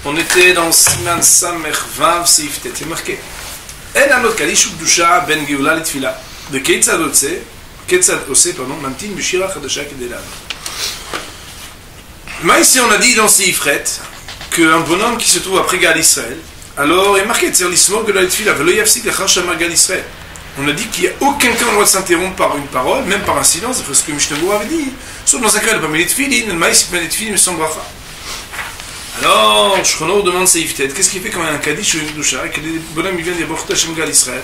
On était dans Siman Samer Vav Seif Tet. C'est marqué. En anot kadish ukdusha ben geula litfila. De ketzad ose, mamtin b'shira chadasha kedelan. Mais ici on a dit dans Seif Ret qu'un bonhomme qui se trouve après Gal Israël, alors il est marqué tzir l'ismor geula litfila velo yafsik lechar shamar Gal Israël. On a dit qu'il n'y a aucun cas où on doit s'interrompre par une parole, même par un silence, c'est ce que Mishnah avait dit. Sauf dans un cas, il n'y a pas mis les tefilin, le maïs, il met les tefilin, mais sans bracha. Alors, Shchono demande Seif Tet, qu'est-ce qu'il fait quand il y a un kaddish ou une doucha, et que les bonhommes ils viennent dire Baruch Hashem Gal Israël,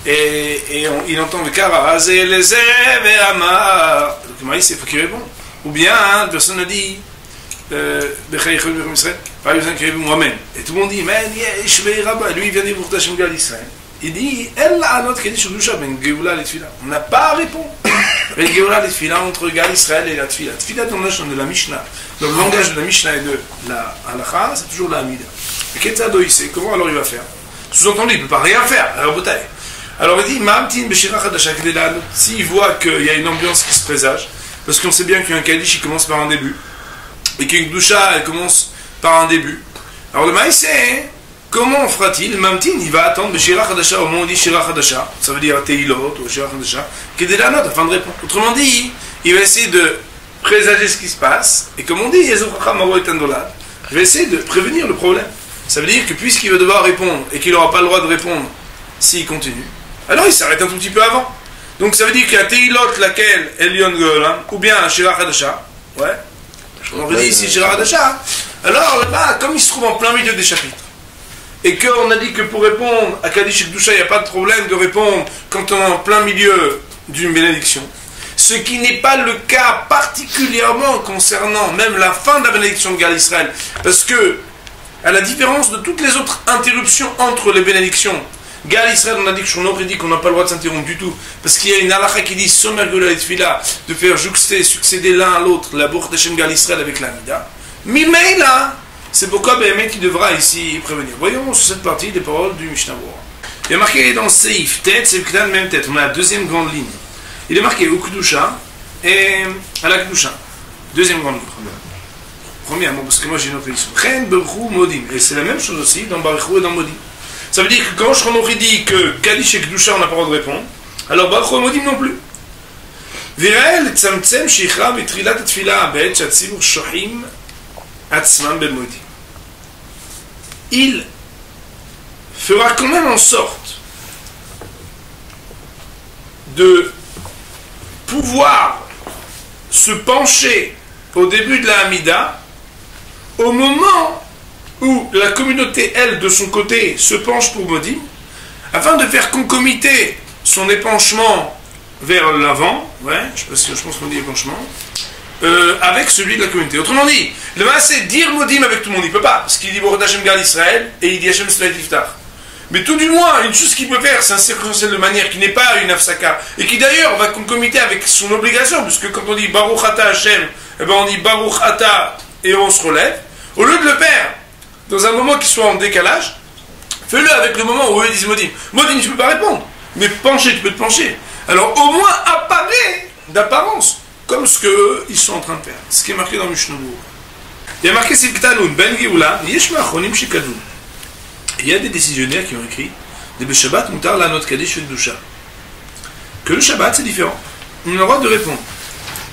et il entend le Kara, Azé les Amar, le maïs, il faut qu'il réponde. Ou bien, personne a dit, par exemple, qui répond moi-même. Et tout le monde dit, mais lui il vient dire Baruch Hashem Gal Israël. Il dit, on n'a pas à répondre. Ben Geoula Litfila entre Gal Israël et la Tfila. Tfila dans le langage de la Mishnah. Dans le langage de la Mishnah et de la Halacha, c'est toujours la Hamida. Et Ketzado, il sait comment alors il va faire. Sous-entendu, il ne peut pas rien faire. Alors il dit, Ma'amtin Beshira Chadasha Kedelan. S'il voit qu'il y a une ambiance qui se présage, parce qu'on sait bien qu'un Kaddish il commence par un début, et qu'une Gdusha elle commence par un début. Alors le maïs c'est. Comment fera-t-il? Mamtin, il va attendre Shira Chadasha, au moment où on dit Shira Chadasha, ça veut dire Teilot ou Shira Chadasha, qui est de la note afin de répondre. Autrement dit, il va essayer de présager ce qui se passe, et comme on dit, il va essayer de prévenir le problème. Ça veut dire que puisqu'il va devoir répondre, et qu'il n'aura pas le droit de répondre s'il continue, alors il s'arrête un tout petit peu avant. Donc ça veut dire qu'il y a Teilot, laquelle Elion Golan, ou bien Shira Chadasha, ouais, on aurait dit ici Shira Chadasha, alors là-bas, comme il se trouve en plein milieu des chapitres, et qu'on a dit que pour répondre à Kaddish et Kedusha, il n'y a pas de problème de répondre quand on est en plein milieu d'une bénédiction. Ce qui n'est pas le cas particulièrement concernant même la fin de la bénédiction de Gal Israël. Parce que, à la différence de toutes les autres interruptions entre les bénédictions, Gal Israël, on a dit que Shonor dit qu'on n'a pas le droit de s'interrompre du tout. Parce qu'il y a une halakha qui dit Somer Geula et Tfila, de faire succéder l'un à l'autre la Baruch Hashem Gal Israël avec l'Amida. Mimeila, c'est pourquoi Béhémet qui devra ici prévenir. Voyons sur cette partie des paroles du Mishnah Berurah. Il est marqué dans Seif Tet, c'est Ketan même tête. On a la deuxième grande ligne. Il est marqué au Kedusha et à la Kedusha. Deuxième grande ligne. Première, parce que moi j'ai une autre liste. Chen Berchou Modim. Et c'est la même chose aussi dans Baruchou et dans Modim. Ça veut dire que quand Shchono dit que Kaddish et Kedusha on n'a pas le droit de répondre, alors Baruchou et Modim non plus. Virel Tzamtzem Shichra Vitrilat Tfila Bet Shatzivur Shohim. Il fera quand même en sorte de pouvoir se pencher au début de la Hamida au moment où la communauté, elle, de son côté, se penche pour Modim, afin de faire concomiter son épanchement vers l'avant, ouais, je pense qu'on dit épanchement, avec celui de la communauté. Autrement dit, le c'est dire Modim avec tout le monde, il ne peut pas, parce qu'il dit Baruch Hashem Gal Israël et il dit Hashem Shleit Iftar. Mais tout du moins, une chose qu'il peut faire, c'est un circonstanciel de manière qui n'est pas une afsaka, et qui d'ailleurs va concomiter avec son obligation, puisque quand on dit Baruch Ata Hashem, eh ben on dit Baruch Ata et on se relève. Au lieu de le faire dans un moment qui soit en décalage, fais-le avec le moment où eux disent Modim. Modim, tu ne peux pas répondre, mais pencher, tu peux te pencher. Alors au moins apparaît d'apparence comme ce qu'ils sont en train de faire. Ce qui est marqué dans Mishnah Berurah. Il y a marqué Sivktanun, Ben Geoula, Yesh Ma'achronim Shikadun. Il y a des décisionnaires qui ont écrit des Shabbat Mutar la note Kaddish et Kedusha. Que le Shabbat c'est différent. On a le droit de répondre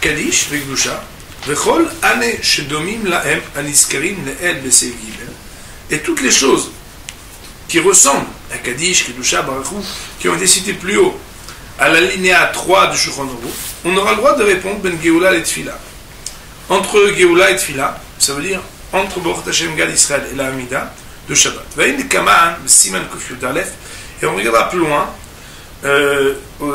Kaddish et Kedusha, Vechol Ane Shedomim Lahem Aniskarim Le'el Besev Gibel. Et toutes les choses qui ressemblent à Kaddish, Kedusha, Baruchou, qui ont été citées plus haut, à la linéa 3 du Shulchan Aruch, on aura le droit de répondre Ben Geoula et Tfila. Entre Geoula et Tfila, ça veut dire entre Baruch Hashem Gal Israël et la Hamida de Shabbat. Et on regardera plus loin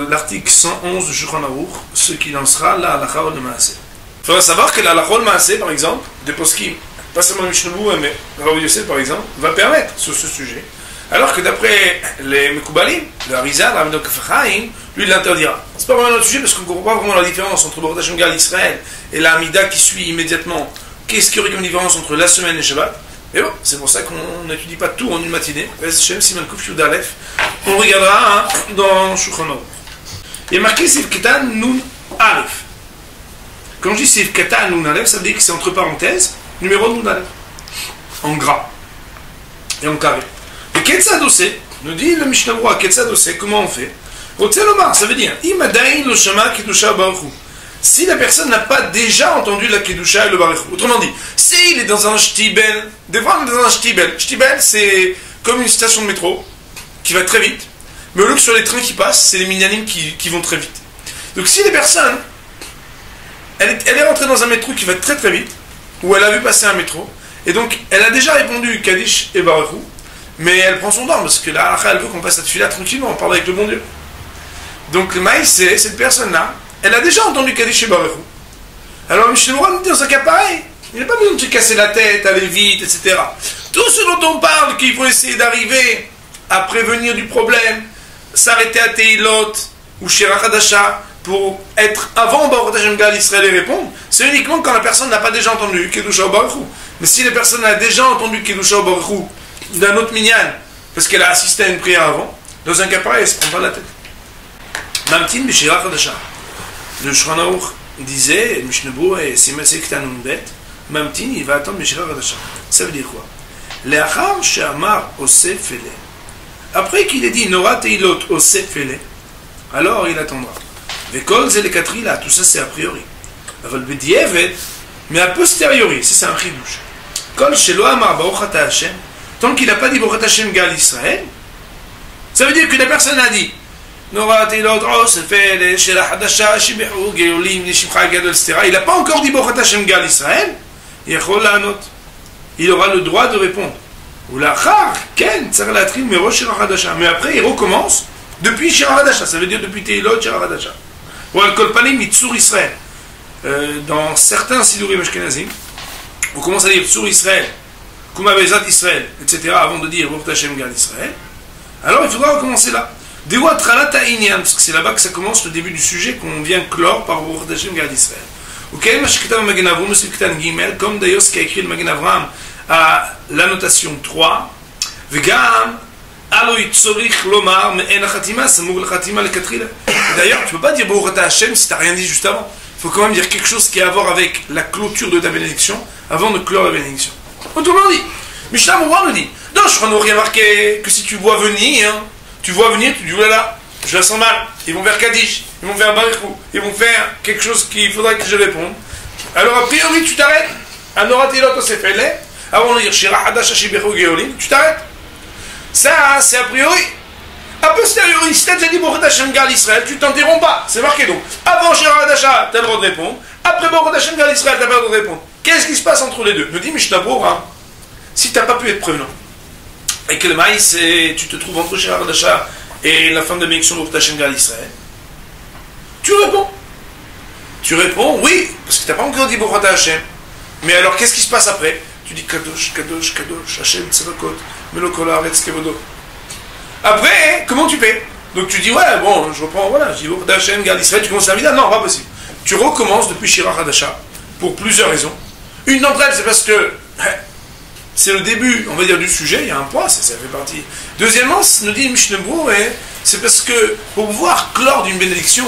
l'article 111 du Shulchan Aruch, ce qui lancera la halakha de Maaseh. Il faudra savoir que la halakha de Maaseh, par exemple, de poskim, pas seulement Mishnah Berurah, mais Rav Yosef, par exemple, va permettre sur ce sujet. Alors que d'après les Mekoubalim, le Harizal, Rav Dok Chaim, lui il l'interdira. C'est pas vraiment notre sujet parce qu'on ne comprend pas vraiment la différence entre Baruch Hashem Gal Israël et la Hamida qui suit immédiatement. Qu'est-ce qu'il y aurait comme différence entre la semaine et Shabbat? Et bon, c'est pour ça qu'on n'étudie pas tout en une matinée. On regardera dans Shulchan Aruch. Il y a marqué Sif Ketan Nun Aleph. Quand je dis Sif Ketan Nun Aleph, ça veut dire que c'est entre parenthèses, numéro Nun Aleph. En gras. et en carré. Et Ketzad Osé, nous dit le Mishnah Berurah, Ketzad Osé, comment on fait? Ça veut dire, si la personne n'a pas déjà entendu la Kedusha et le Baruch Hu. Autrement dit, s'il est dans un shtibel, des fois on est dans un shtibel. Shtibel, c'est comme une station de métro qui va très vite, mais au lieu que sur les trains qui passent, c'est les minyanim qui vont très vite. Donc si les personnes, elle est rentrée dans un métro qui va très très vite, ou elle a vu passer un métro, et donc elle a déjà répondu Kaddish et Baruch Hu, mais elle prend son temps, parce que la halakha, elle veut qu'on passe cette fila tranquillement, on parle avec le bon Dieu. Donc le maïs, c'est cette personne-là, elle a déjà entendu Kaddish et Baruch Hu. Alors Mishnah Berurah nous dit dans un cas pareil, il n'y a pas besoin de se casser la tête, aller vite, etc. Tout ce dont on parle, qu'il faut essayer d'arriver à prévenir du problème, s'arrêter à Teilot ou Shirach Hadasha pour être avant Baruch Hashem Gal Israël et répondre, c'est uniquement quand la personne n'a pas déjà entendu Kedusha ou Baruch Hu. Mais si la personne a déjà entendu Kedusha ou Baruch Hu d'un autre minyan, parce qu'elle a assisté à une prière avant, dans un cas pareil, elle ne se prend pas la tête. Mamtin B'Shirach Hadasha. Le Shulchan Aruch disait, le Mishnah Berurah et Simasek Tanun Bet, Mamtin, il va attendre B'Shirach Hadasha. Ça veut dire quoi? Le'achar she'amar osef ele. Après qu'il ait dit Nora Teilot osef ele, alors il attendra. Vekol zelekatri là, tout ça c'est a priori. Aval b'di'evet, mais a posteriori, c'est un chidouche. Kol shelo amar Baruch ata Hashem, tant qu'il n'a pas dit Baruch Hashem Gal Israël, ça veut dire que la personne a dit Nora Teilot osef ele, Shela Hadasha, Shibehu, Geolim, Neshimcha Gadol, etc. Il n'a pas encore dit Baruch Hashem Gal Israël, Yechol la'anot. Il aura le droit de répondre. Ou l'achar, ken, tsar latrin, mais Shirach Hadasha. Mais après, il recommence depuis Shirach Hadasha. Ça veut dire depuis Teilot, Shirach Hadasha. Ou al-kol panim, Tzur Israël. Dans certains sidurim ashkenazim, on commence à dire Tzur Israël, Kuma Bezat Israël, etc. avant de dire Baruch Hashem Gal Israël. Alors il faudra recommencer là. Dewa Tralata Inyan, parce que c'est là-bas que ça commence le début du sujet qu'on vient clore par Baruch Hashem Gal Israël. Comme d'ailleurs ce qu'a écrit le Magen Avraham à l'annotation 3, d'ailleurs tu ne peux pas dire Baruch Hashem si tu n'as rien dit juste avant. Il faut quand même dire quelque chose qui a à voir avec la clôture de ta bénédiction avant de clore la bénédiction. Autrement dit, Mishnah Berurah nous dit, non, je crois qu'il y a marqué que si tu vois venir, tu dis oulala, je la sens mal, ils vont vers Kaddish, ils vont vers Baruch Hu, ils vont faire quelque chose qu'il faudra que je réponde. Alors a priori tu t'arrêtes. Anora Teilot osef ele, avant de dire Shirach Hadasha Shibehu Geolim, tu t'arrêtes. Ça c'est a priori. A posteriori, si tu as déjà dit Baruch Hashem Gal Israël, tu t'interromps pas. C'est marqué donc. Avant Shirach Hadasha, tu as le droit de répondre. Après Baruch Hashem Gal Israël, tu n'as pas le droit de répondre. Qu'est-ce qui se passe entre les deux? Nous dit Mishnah Berurah, si tu n'as pas pu être prévenant, et que le maïs, tu te trouves entre Shirach Hadasha et la fin de la bénédiction de Baruch Hashem Gal Israël, tu réponds. Tu réponds oui, parce que tu n'as pas encore dit Baruch Hashem. Mais alors, qu'est-ce qui se passe après? Tu dis Kadosh, Kadosh, Kadosh, Hashem Tzavakot, Melokol Haaretz Kevodo. Après, comment tu fais? Donc tu dis, ouais, bon, je reprends, voilà, je dis Baruch Hashem Gal Israël, tu commences la vida? Non, pas possible. Tu recommences depuis Shirach Hadasha, pour plusieurs raisons. Une d'entre elles, c'est parce que c'est le début, on va dire, du sujet, il y a un point, ça fait partie. Deuxièmement, nous dit Mishnah Berurah, c'est parce que pour pouvoir clore d'une bénédiction,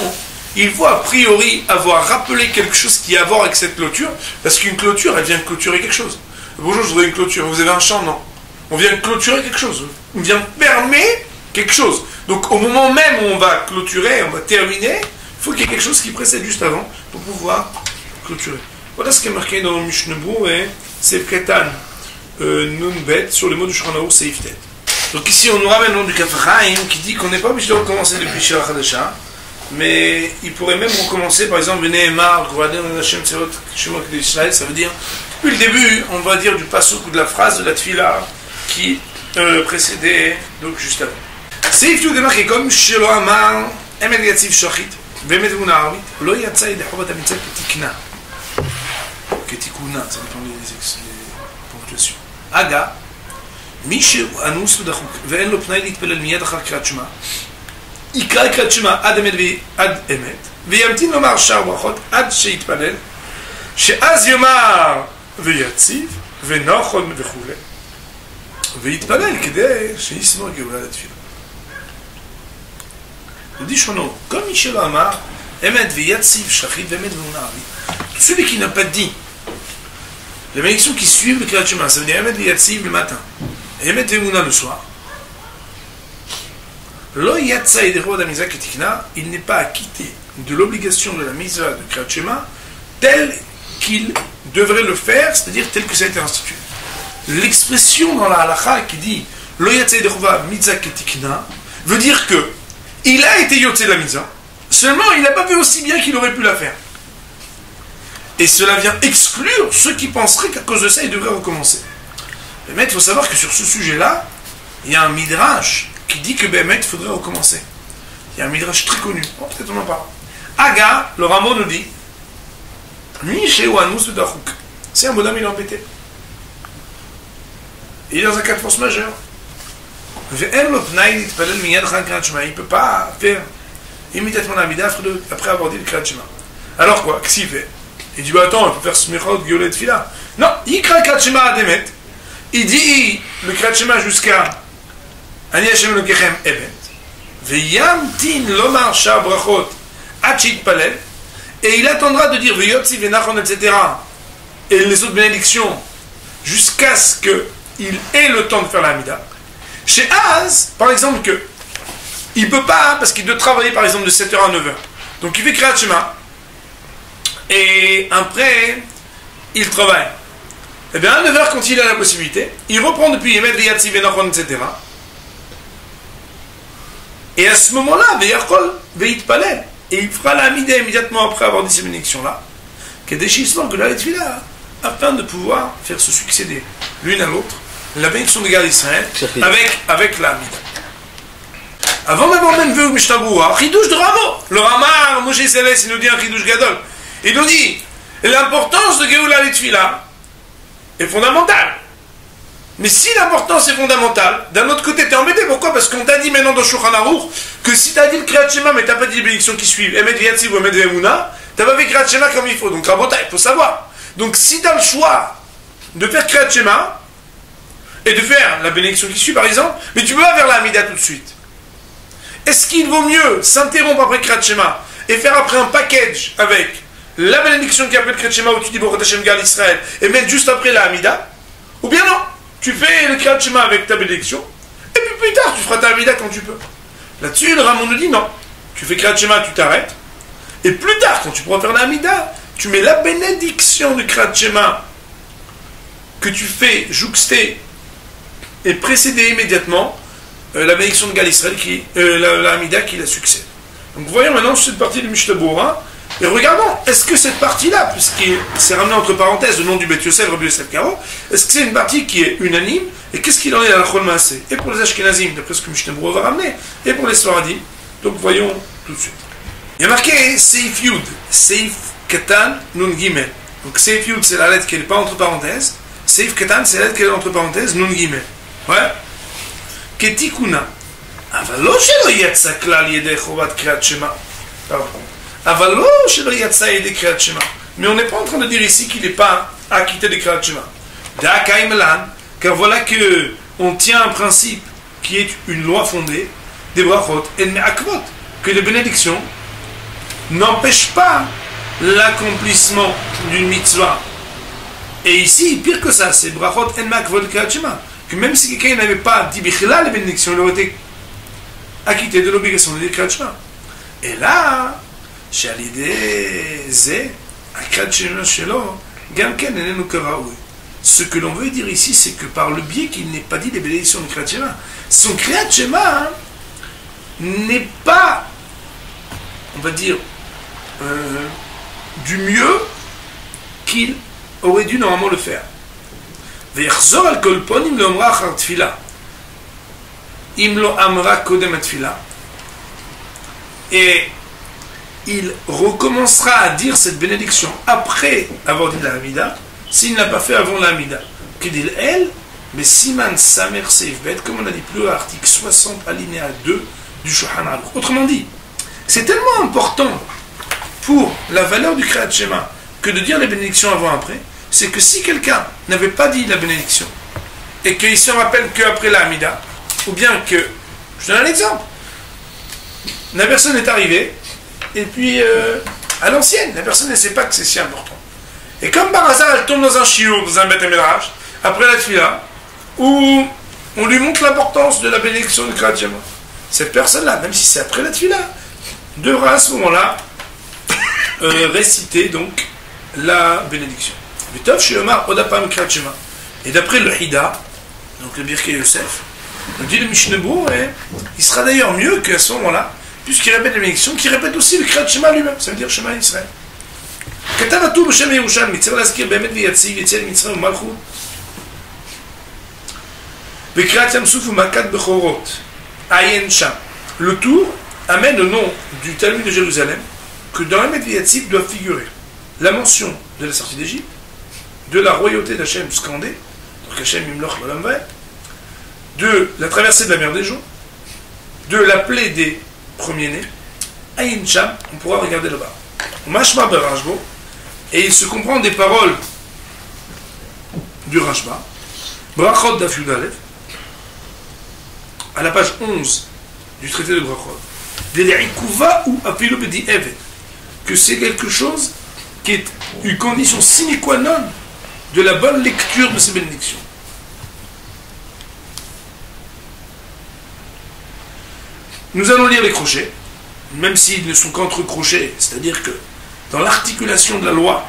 il faut a priori avoir rappelé quelque chose qui a à voir avec cette clôture, parce qu'une clôture, elle vient clôturer quelque chose. Bonjour, je voudrais une clôture. Vous avez un champ? Non. On vient clôturer quelque chose. On vient fermer quelque chose. Donc au moment même où on va clôturer, on va terminer, il faut qu'il y ait quelque chose qui précède juste avant pour pouvoir clôturer. Voilà ce qui est marqué dans le Mishnah Berurah, c'est Ketan Nunbet sur les mots du Shulchan Aruch Seif Tet. Donc ici on nous ramène le nom du Kaf Chaim qui dit qu'on n'est pas obligé de recommencer depuis Shirach Hadasha, mais il pourrait même recommencer par exemple Veneemar, ça veut dire depuis le début, on va dire du pasuk ou de la phrase de la tfila qui précédait donc juste avant. Seif Tet démarqué comme Shelo Amar Emet Yatziv Shachit Vemet Vuna Arvit Lo Yatsa Yedei Chovat HaMitzvah Ketikna Ketikuna, ça dépend des ponctuations. Aga Mishu Anus Dachuk Ve'en Lo Pnai Litpelel Miyad Achar Krat Shema יקרא קריאת שמע עד אמת, וימתין לומר שאר ברכות עד שיתפלל, שאז יאמר ויציב, ונכון וכו', ויתפלל כדי שישמור גאולה לתפילה. dit Shono, comme Michel Amar, Emet Viyatsiv Shachit Vemet Vunavi. Celui qui n'a pas dit les bénédictions qui suivent le Kriyat Shema, ça veut dire Emet Viyatsiv le matin, Yemet Vemouna le soir. Lo yatsa edero d'amiza ketikna, il n'est pas acquitté de l'obligation de la mitzvah de Kriyat Shema tel qu'il devrait le faire, c'est-à-dire tel que ça a été institué. L'expression dans la halakha qui dit Lo yatsa edero mitzvah ketikna veut dire que il a été yotze de la mitzvah, seulement il n'a pas fait aussi bien qu'il aurait pu la faire. Et cela vient exclure ceux qui penseraient qu'à cause de ça, il devrait recommencer. Mais il faut savoir que sur ce sujet-là, il y a un midrash qui dit que il faudrait recommencer. Il y a un midrash très connu. Bon, peut-être on en parle. Aga, le Ramon nous dit c'est un bonhomme, il est embêté. Il est dans un cas de force majeure. Il ne peut pas faire immédiatement la mida après avoir dit le Kriyat Shema. Alors quoi? Qu'est-ce qu'il fait? Il dit, attends, il peut faire smichot, gueuler de fila. Non, il crie le Kriyat Shema à Demet. Il dit le Kriyat Shema jusqu'à Ani Hashem Elokechem Evet. Veyamtin lomar sha brachot ad sheitpalel. Et il attendra de dire Veyotzi venachon, etc. et les autres bénédictions jusqu'à ce qu'il ait le temps de faire la Hamida. Chez Az, par exemple, que il ne peut pas, parce qu'il doit travailler par exemple de 7h à 9h. Donc il fait Kriyat Shema. Et après, il travaille. Et bien à 9h, quand il a la possibilité, il reprend depuis Yemet, Veyatzi, Venachon, etc. Et à ce moment-là, Veyachol, Veyitpalel. Et il fera la Hamida immédiatement après avoir dit ces bénédictions-là. Kedeshissement, que la Letfila, afin de pouvoir faire se succéder l'une à l'autre la bénédiction de Gal Israël avec la Hamida. Avant d'avoir même vu au Mishnah, Chidouche de Ramo. Le Ramar, Moshe Seles, il nous dit un Chidouche Gadol. Il nous dit, l'importance de Geoula Letfila est fondamentale. Mais si l'importance est fondamentale, d'un autre côté, tu es embêté. Pourquoi? Parce qu'on t'a dit maintenant dans Shulchan Aruch que si tu as dit le Kriyat Shema, mais tu n'as pas dit les bénédictions qui suivent, Emet V'Yatziv ou Emet V'Emunah, tu n'as pas fait Kriyat Shema comme il faut. Donc, Rabotai, il faut savoir. Donc, si tu as le choix de faire Kriyat Shema et de faire la bénédiction qui suit, par exemple, mais tu peux pas faire la Hamida tout de suite. Est-ce qu'il vaut mieux s'interrompre après Kriyat Shema et faire après un package avec la bénédiction qui appelle Kriyat Shema où tu dis Baruch Hashem Gal Israël et mettre juste après la Hamida? Ou bien non? Tu fais le Kriyat Shema avec ta bénédiction, et puis plus tard, tu feras ta Hamida quand tu peux. Là-dessus, le Ramon nous dit non. Tu fais Kriyat Shema, tu t'arrêtes, et plus tard, quand tu pourras faire la Hamida, tu mets la bénédiction du Kriyat Shema que tu fais jouxter et précéder immédiatement la bénédiction de Gal Israël, la Hamida qui la succède. Donc voyons maintenant cette partie du Mishnah Berurah. Et regardons, est-ce que cette partie-là, puisqu'il s'est ramené entre parenthèses le nom du Beth Yosef, Rabbi Yosef Karo, est-ce que c'est une partie qui est unanime? Et qu'est-ce qu'il en est à la Chol Maaseh? Et pour les Ashkenazim, d'après ce que Mishnah Berurah va ramener, et pour les Sfaradim. Donc voyons tout de suite. Il y a marqué Seif Yud, Seif Katan Nun Gimel. Donc Seif Yud, c'est la lettre qui n'est pas entre parenthèses. Seif Katan, c'est la lettre qui est entre parenthèses, Nun Gimel. Ouais. Ketikuna. Avalo shelo yatsa klal yedei chovat Kriyat Shema. Pardon. Mais on n'est pas en train de dire ici qu'il n'est pas acquitté de Kriyat Shema. Car voilà qu'on tient un principe qui est une loi fondée des brachot et me'akvot, que les bénédictions n'empêchent pas l'accomplissement d'une mitzvah. Et ici, pire que ça, c'est brachot et me'akvot de Kriyat Shema, que même si quelqu'un n'avait pas dit bichila les bénédictions, il aurait été acquitté de l'obligation de dire Kriyat Shema. Et là, ce que l'on veut dire ici, c'est que par le biais qu'il n'ait pas dit les bénédictions de Kriyat Shema, son Kriyat Shema n'est pas, on va dire, du mieux qu'il aurait dû normalement le faire. Et il recommencera à dire cette bénédiction après avoir dit la Hamida, s'il n'a pas fait avant la Hamida. Que dit elle? Mais Siman Samer Seif Bet, comme on a dit plus haut, article 60, alinéa 2 du Shulchan Aruch. Autrement dit, c'est tellement important pour la valeur du Kriyat Shema que de dire les bénédictions avant et après, c'est que si quelqu'un n'avait pas dit la bénédiction et qu'il se rappelle qu'après la Hamida, ou bien que, je donne un exemple, la personne est arrivée, et puis, à l'ancienne, la personne ne sait pas que c'est si important. Et comme par hasard, elle tombe dans un shiur, dans un Beth Midrash, après la tefila, où on lui montre l'importance de la bénédiction du Kriyat Shema. Cette personne-là, même si c'est après la tefila, devra à ce moment-là réciter donc la bénédiction. Et d'après le Hida, donc le Birkei Yosef, on dit le Mishnebou, il sera d'ailleurs mieux qu'à ce moment-là, puisqu'il répète la bénédiction, qu'il répète aussi le Kriyat Shema lui-même, ça veut dire Shema Israël. כתב בשם ירושלמי, צריך להזכיר באמת ויציב יציאת מצרים ומלכות בקריאת ים סוף ומכת בכורות עיין שם. Le tour amène au nom du Talmud de Jérusalem que dans la Met Viyatzib doit figurer la mention de la sortie d'Égypte, de la royauté d'Hachem scandée, donc Hachem Yimloch L'Olam Vaed, de la traversée de la mer des Jours, de la plaie des premiers-nés. Ayin Sham, on pourra regarder là-bas. Mashma Berashbo, et il se comprend des paroles du Rashba, Brachot Daf Yud Aleph, à la page 11 du traité de Brachot, ou que c'est quelque chose qui est une condition sine qua non de la bonne lecture de ces bénédictions. Nous allons lire les crochets, même s'ils ne sont qu'entre crochets, c'est-à-dire que dans l'articulation de la loi,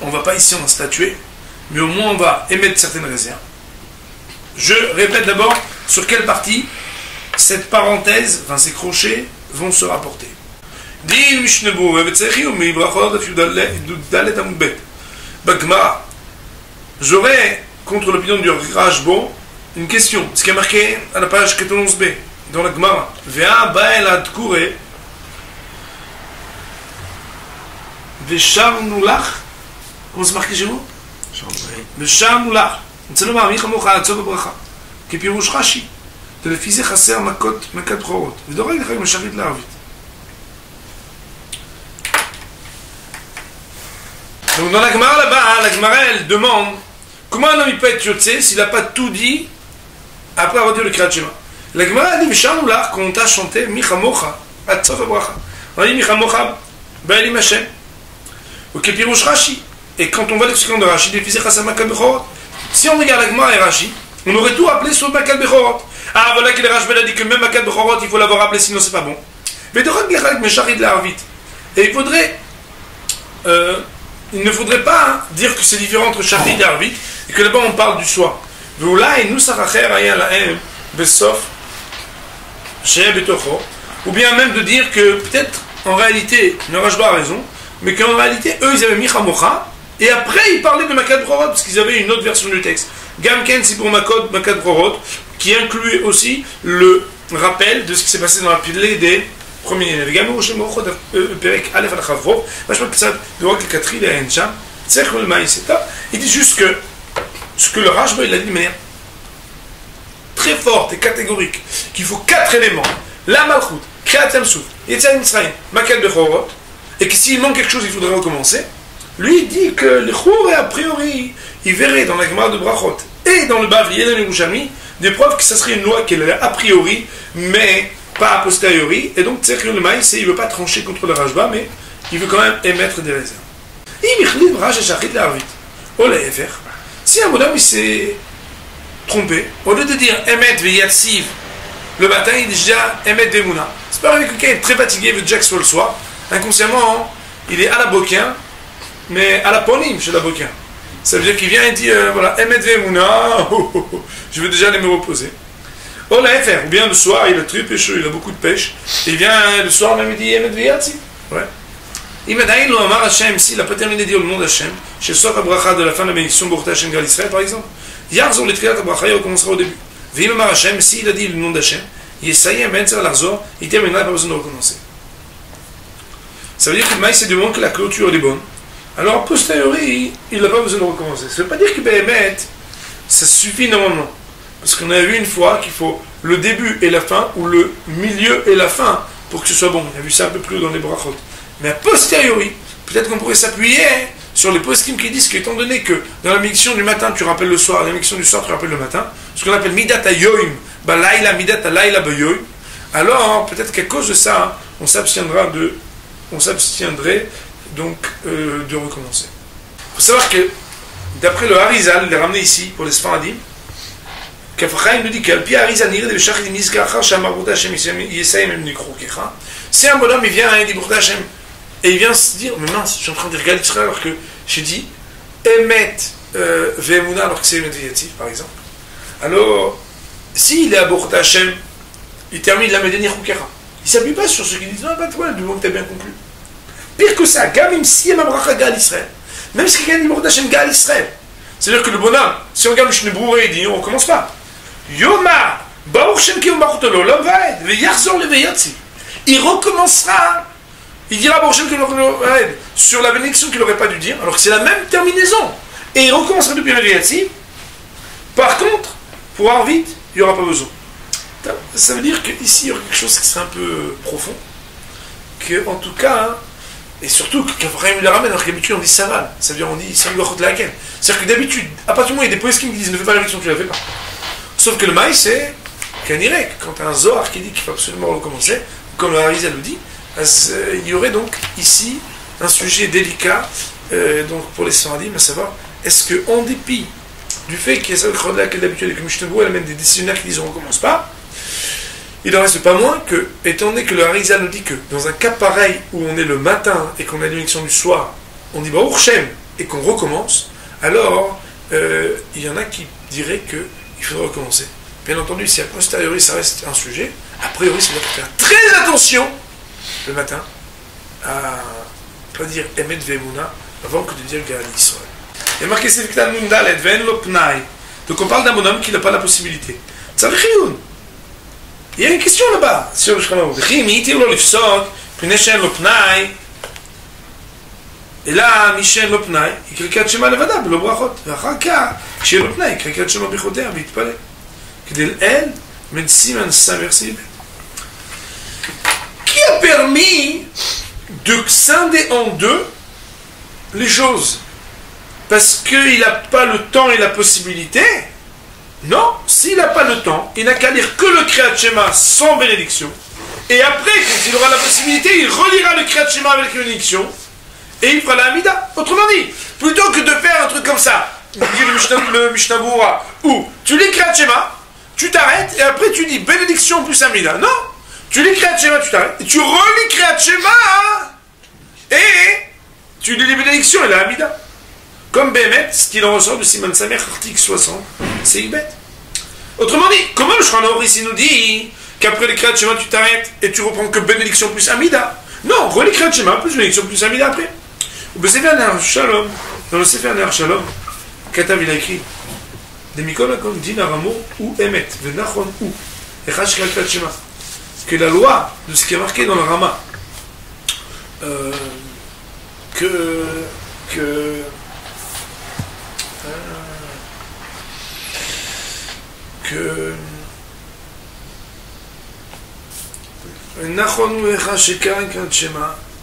on ne va pas ici en statuer, mais au moins on va émettre certaines réserves. Je répète d'abord sur quelle partie cette parenthèse, enfin ces crochets, vont se rapporter. J'aurais, contre l'opinion du Rashbo, une question, ce qui est marqué à la page 14b, dans la Gemara. Comment c'est marqué chez vous? רוצה לומר, מי כמוך עצוב בברכה, כפירוש רש"י, ולפי זה חסר מכת בכורות, ודורג לך עם השחית לערבית. Donc dans la Gemara là-bas, la Gemara elle demande comment un homme il peut être yotze s'il n'a pas tout dit après avoir dit le Kriyat Shema. La Gemara dit, Mishanular, quand on t'a chanté Michamocha, Atzof Abracha. On dit Michamocha, Ba'elim Hashem. Ou Kepirouche Rashi. Et quand on va l'expliquer de Rashi, il faisait Chasam Makal Bechorot. Si on regarde la Gemara et Rashi, on aurait tout appelé sur Makal Bechorot. Ah, voilà que le Rashbel a dit que même Makal Bechorot, il faut l'avoir appelé, sinon c'est pas bon. Mais de Raglechalek Mesharit de la Harvit. Et il faudrait. Il ne faudrait pas dire que c'est différent entre Sharit et Harvit, et que là-bas on parle du soi. Veoula et nous Saracher Aya Lahem Besof Sheh Betocho. Ou bien même de dire que peut-être en réalité, le Rashba a raison, mais qu'en réalité, eux ils avaient mis Chamocha, et après ils parlaient de Makad Brorot, parce qu'ils avaient une autre version du texte. Gamken, c'est pour Makad Brorot, qui incluait aussi le rappel de ce qui s'est passé dans la pilée des premiers élèves. Gamou Shem Rochot, Perek Aleph Al-Chavro, Vachement Petsat, de Rock Katri, de Hencha, Tsech le Maïseta. Il dit juste que ce que le Rashba il a dit de manière très forte et catégorique, qu'il faut 4 éléments. La Malchut, Kriyat Yam Suf, Yetziat Mitzrayim, Makad Bechorot, et que s'il manque quelque chose, il faudrait recommencer. Lui, il dit que le Chour, a priori, il verrait dans la Gemara de Brachot et dans le Bavli et dans le Yerushalmi des preuves que ça serait une loi qui est a priori, mais pas a posteriori. Et donc, Tzech le Maïs, il ne veut pas trancher contre le Rashba, mais il veut quand même émettre des réserves. Si un bonhomme il s'est trompé, au lieu de dire Emet veyatsiv le matin, il dit déjà Emet vemouna. C'est pas vrai que quelqu'un est très fatigué, il veut déjà que ce soit le soir. Inconsciemment, il est à la boquin, mais à la ponim chez la boquin. Ça veut dire qu'il vient et dit voilà, Emet vemouna, je veux déjà aller me reposer. Oh la FR, ou bien le soir, il est très pêcheux, il a beaucoup de pêche, et il vient le soir même il dit Emet veyatsiv. Ouais. Il m'a dit, Amar Hashem, s'il n'a pas terminé de dire le nom d'Hachem, chez Sof Abracha de la fin de la bénédiction Borta Hashem Gal Israël par exemple, Yarzor le Triat Abracha, il recommencera au début. Vim Amar Hashem, s'il a dit le nom d'Hachem, Yesayem Ben Tzar Larzor, il terminera, pas besoin de recommencer. Ça veut dire que le maïs, c'est du moment que la clôture est bonne. Alors, a posteriori, il n'a pas besoin de recommencer. Ça ne veut pas dire que Behemet, ça suffit normalement. Parce qu'on a vu une fois qu'il faut le début et la fin, ou le milieu et la fin, pour que ce soit bon. On a vu ça un peu plus haut dans les brachot. Mais a posteriori, peut-être qu'on pourrait s'appuyer sur les poskim qui disent qu'étant donné que dans la bénédiction du matin, tu rappelles le soir, dans la bénédiction du soir, tu rappelles le matin, ce qu'on appelle midat ayoim, balaïla midat alayla bayoim, alors peut-être qu'à cause de ça, on s'abstiendrait donc de recommencer. Il faut savoir que, d'après le Harizal, il est ramené ici pour les Sfaradim, Kafraïm nous dit que c'est un bonhomme, il vient à un Dibourta Hashem et il vient se dire, mais mince, je suis en train de dire Gal Israël alors que j'ai dit Emet Ve'emuna alors que c'est Emet Ve'yativ, par exemple. Alors, s'il est à Dibourta Hashem, il termine la Medeni Choukecha. Il ne s'appuie pas sur ce qu'il dit, non, pas de problème, du moment que tu as bien conclu. Pire que ça, même si il y a Mabracha Gal Israël, même si quelqu'un dit Dibourta Hashem Gal Israël, c'est-à-dire que le bonhomme, si on regarde le Shnebrouré, il dit, on ne recommence pas. Yoma, Baruch Shem Ki U'Machotolo, l'homme va être, Ve'yachzor le Ve'yatzi. Il recommencera, il dira Baruch Shem Ki U'Machotolo sur la bénédiction qu'il n'aurait pas dû dire, alors que c'est la même terminaison. Et il recommencera depuis le Ve'yatzi. Par contre, pour avoir vite, il n'y aura pas besoin. Ça veut dire qu'ici, il y aura quelque chose qui serait un peu profond. Que, en tout cas, hein, et surtout qu'Abraham le ramène, alors qu'habitude on dit saval, ça veut dire on dit sans lui la laquelle. C'est-à-dire que d'habitude, à partir du moment où il y a des poètes qui me disent ne fais pas la réflexion, tu la fais pas. Sauf que le maïs, c'est qu'un irek. Quand tu as un Zohar qui dit qu'il faut absolument recommencer, comme le Harizal le dit, il y aurait donc ici un sujet délicat donc pour les Sfaradim, à savoir, est-ce qu'en dépit du fait qu'il y a ça que d'habitude avec Mishnah, elle amène des décisionnaires qui disent on ne recommence pas, il n'en reste pas moins que, étant donné que le Harizal nous dit que dans un cas pareil où on est le matin et qu'on a l'élection du soir, on dit Baruch Shem et qu'on recommence, alors il y en a qui diraient qu'il faudrait recommencer. Bien entendu, si a posteriori ça reste un sujet, a priori ça doit faire très attention le matin à pas dire Emet Ve'emuna avant que de dire Gal Israël. Il y a marqué Sefktan Mundalet Ve'en lo Pnai. Donc on parle d'un bonhomme qui n'a pas la possibilité. Tzarechiyun. Il y a une question là-bas sur le Shkhamah. Et là, Michel Lopnai, il crie Kriyat Shema levada, belo brachot. ואחר כך, כשיהיה לו פנאי, יקרא קריאת שמע ברכותיה ויתפלל. כדי לאל, בין סימן סמך סימן. Qui a permis de scinder en deux les choses? Parce qu'il n'a pas le temps et la possibilité? Non, s'il n'a pas le temps, il n'a qu'à lire que le Kriyat Shema sans bénédiction. Et après, quand il aura la possibilité, il relira le Kriyat Shema avec bénédiction. Et il fera la Hamida. Autrement dit, plutôt que de faire un truc comme ça, dit le Mishnah Berurah, où tu lis Kriyat Shema, tu t'arrêtes, et après tu dis bénédiction plus Hamida. Non, tu lis Kriyat Shema, tu t'arrêtes, et tu relis Kriyat Shema, et tu lis les bénédictions et la Hamida. Comme Bémet, ce qu'il en ressort de Siman Samer, article 60, c'est Ibet. Autrement dit, comment le Shulchan Aruch ici nous dit qu'après les Kriyat Shema tu t'arrêtes et tu reprends que bénédiction plus Hamida? Non, relis Kriyat Shema plus bénédiction plus Hamida après. Au Sefer Nehar Shalom, dans le Sefer Nehar Shalom, Katav il a écrit Demikol Hakol Din Aramo ou Emet, Venachon ou Echash Kriyat Shema. Que la loi de ce qui est marqué dans le Rama,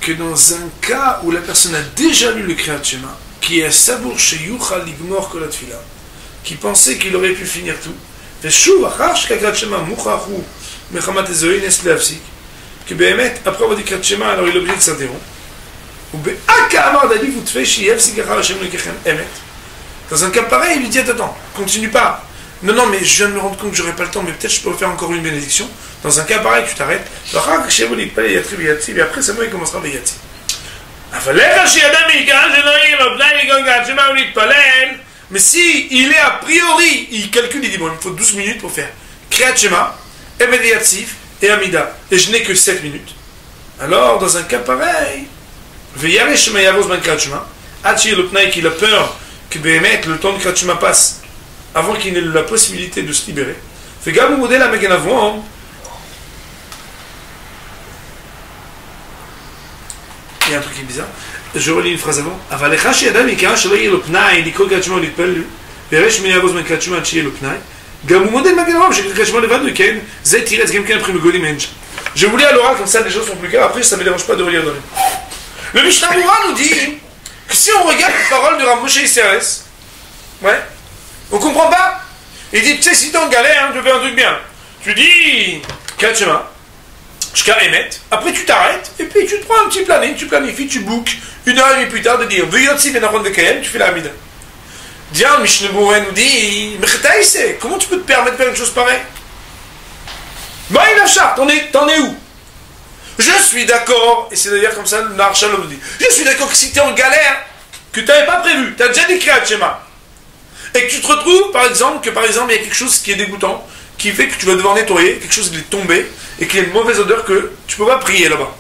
que dans un cas où la personne a déjà lu le Kriyat Shema, qui est Sabour chez Yuchal Ligmor Kol HaTfila, qui pensait qu'il aurait pu finir tout, que Béhémet, après avoir dit Kriyat Shema, alors il est obligé de s'interrompre. Dans un cas pareil, il lui dit attends, continue pas. Non, mais je viens de me rendre compte que j'aurais pas le temps, mais peut-être je peux faire encore une bénédiction. Dans un cas pareil, tu t'arrêtes. Et après, c'est moi qui commencera Beyatzi. Mais si il est a priori, il calcule, il dit bon, il me faut 12 minutes pour faire Kriyat Shema, Emet Yatzif et Hamida, et je n'ai que 7 minutes. Alors, dans un cas pareil, Ve'yareh Shema Yavos Ben Kriyat Shema, Hachi le Pnai qu'il a peur que Béhémet, le temps de Kriyat Shema passe avant qu'il n'ait la possibilité de se libérer. Fait Gabou modèle à Meganavon. Il y a un truc qui est bizarre. Je relis une phrase avant. Avalecha she'adam yikara shelo yeh lo pnai likol Kriyat Shema ulitpel ve'yareh Shema Yavos Ben Kriyat Shema hachi yeh lo pnai. Gabou modèle Meganavon shekol Kriyat Shema levad leкен zeh tiretz gem ken après megolim enj. Je voulais à l'oral comme ça les choses sont plus claires. Après ça ne me dérange pas de relire dans les. Le Mishnah Berurah nous dit que si on regarde les paroles de Rav Moshe Isserles, ouais. On comprend pas? Il dit, tu sais, si t'es en galère, hein, tu fais un truc bien. Tu dis, Kriyat Shema, jusqu'à Emet, après tu t'arrêtes, et puis tu te prends un petit planning, tu planifies, tu bookes, 1h30 plus tard de dire, Veyotzi Venachon Vekayem, tu fais la Hamida. Bien, Mishneboué nous dit, comment tu peux te permettre de faire une chose pareille? Bah, il a charte, t'en es où? Je suis d'accord, et c'est d'ailleurs comme ça, le Nahar Shalom nous dit, je suis d'accord que si tu es en galère, que tu n'avais pas prévu, tu as déjà dit Kriyat Shema, et que tu te retrouves, par exemple, il y a quelque chose qui est dégoûtant, qui fait que tu vas devoir nettoyer, quelque chose qui est tombé, et qu'il y a une mauvaise odeur que tu ne peux pas prier là-bas.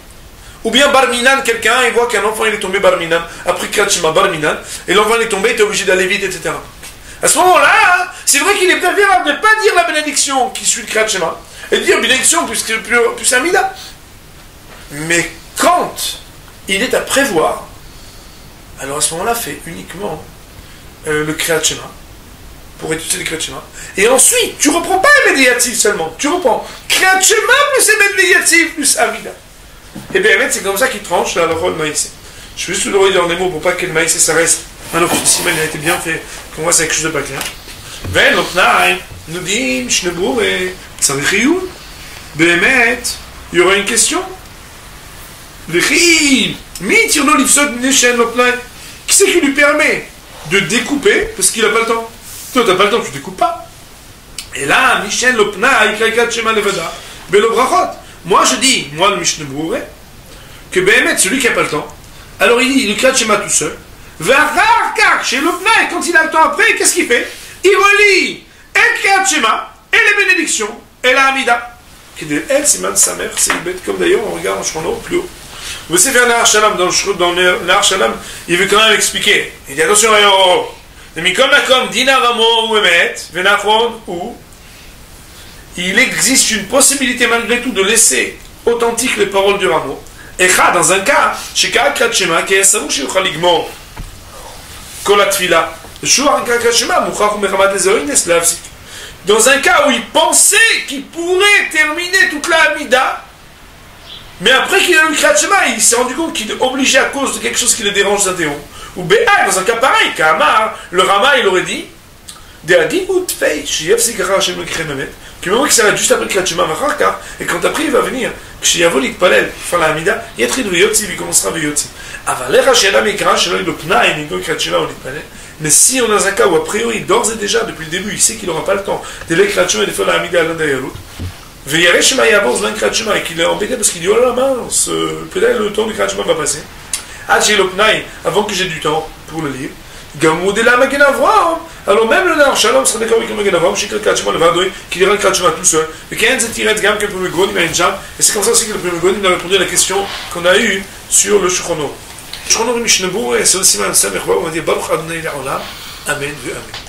Ou bien Barminan, quelqu'un, il voit qu'un enfant il est tombé Barminan, après Kriyat Shema Barminan, et l'enfant il est tombé, tu es obligé d'aller vite, etc. À ce moment-là, c'est vrai qu'il est préférable de ne pas dire la bénédiction qui suit le Kriyat Shema, et de dire bénédiction plus Amida. Mais quand il est à prévoir, alors à ce moment-là, fait uniquement le Kriyat Shema, pour étudier le Kriyat Shema, et ensuite, tu ne reprends pas un médiatif seulement, tu reprends Kriyat Shema plus un médiatif plus Amida. Et bien, c'est comme ça qu'il tranche la rôle maïsé. Je vais juste le redire dans des mots pour pas que le maïsé ça reste. Alors, si il a été bien fait, qu'on voit c'est quelque chose de pas clair. Ben, l'opnaï, nous dit, Shnebou et Tzarichiyou, Bémet, il y aura une question. Qui c'est qui lui permet de découper parce qu'il n'a pas le temps? Toi, tu n'as pas le temps, tu ne découpes pas. Et là, Michel Lopna, Ikraikat Shema Levada, Belo Brachot. Moi, je dis, moi, le Mishnah Bourré, que Béhémet, celui qui n'a pas le temps, alors il dit, il Kriyat Shema tout seul. V'achar chez Lopna, et quand il a le temps après, qu'est-ce qu'il fait? Il relie et Kriyat Shema, et les bénédictions, et la Hamida. Elle, c'est même sa mère, c'est bête, comme d'ailleurs, on regarde en Shrono, plus haut. Vous savez, Nahar Shalom, dans le Nahar Shalom, il veut quand même expliquer. Il dit attention, il existe une possibilité malgré tout de laisser authentiques les paroles du rameau. Et dans un cas, chez Kriyat Shema, qui est savou chez Uchaligmo, Kolat Fila, Kriyat Shema, Mouchach Mechamat Lezoïn, Eslavsik. Dans un cas où il pensait qu'il pourrait terminer toute la Hamida, mais après qu'il a eu le Kriyat Shema, il s'est rendu compte qu'il est obligé à cause de quelque chose qui le dérange Zandéon. Ou Béa, dans un cas pareil, Kamar, le Rama, il aurait dit, que même qu'il s'arrête juste après le Kriyat Shema, et quand après il va venir, il commencera mais si on est dans un cas où a priori, d'ores et déjà, depuis le début, il sait qu'il n'aura pas le temps de le Kriyat Shema et de faire la Hamida l'un derrière l'autre, et qu'il est embêté parce qu'il dit oh là mince, peut-être le temps du Kriyat Shema va passer. Avant que j'ai du temps pour le lire. Alors même le Nahar Shalom sera d'accord avec le Magen Avraham, chez le Kriyat Shema, le Vardoï, qui lira le Kriyat Shema tout seul. Et c'est comme ça aussi que le premier Gonim a répondu à la question qu'on a eue sur le Shulchan Aruch. Le Shulchan Aruch Mishnah Berurah, c'est aussi un Samech, on va dire Baruch Adonai Le'olam, Amen, Amen.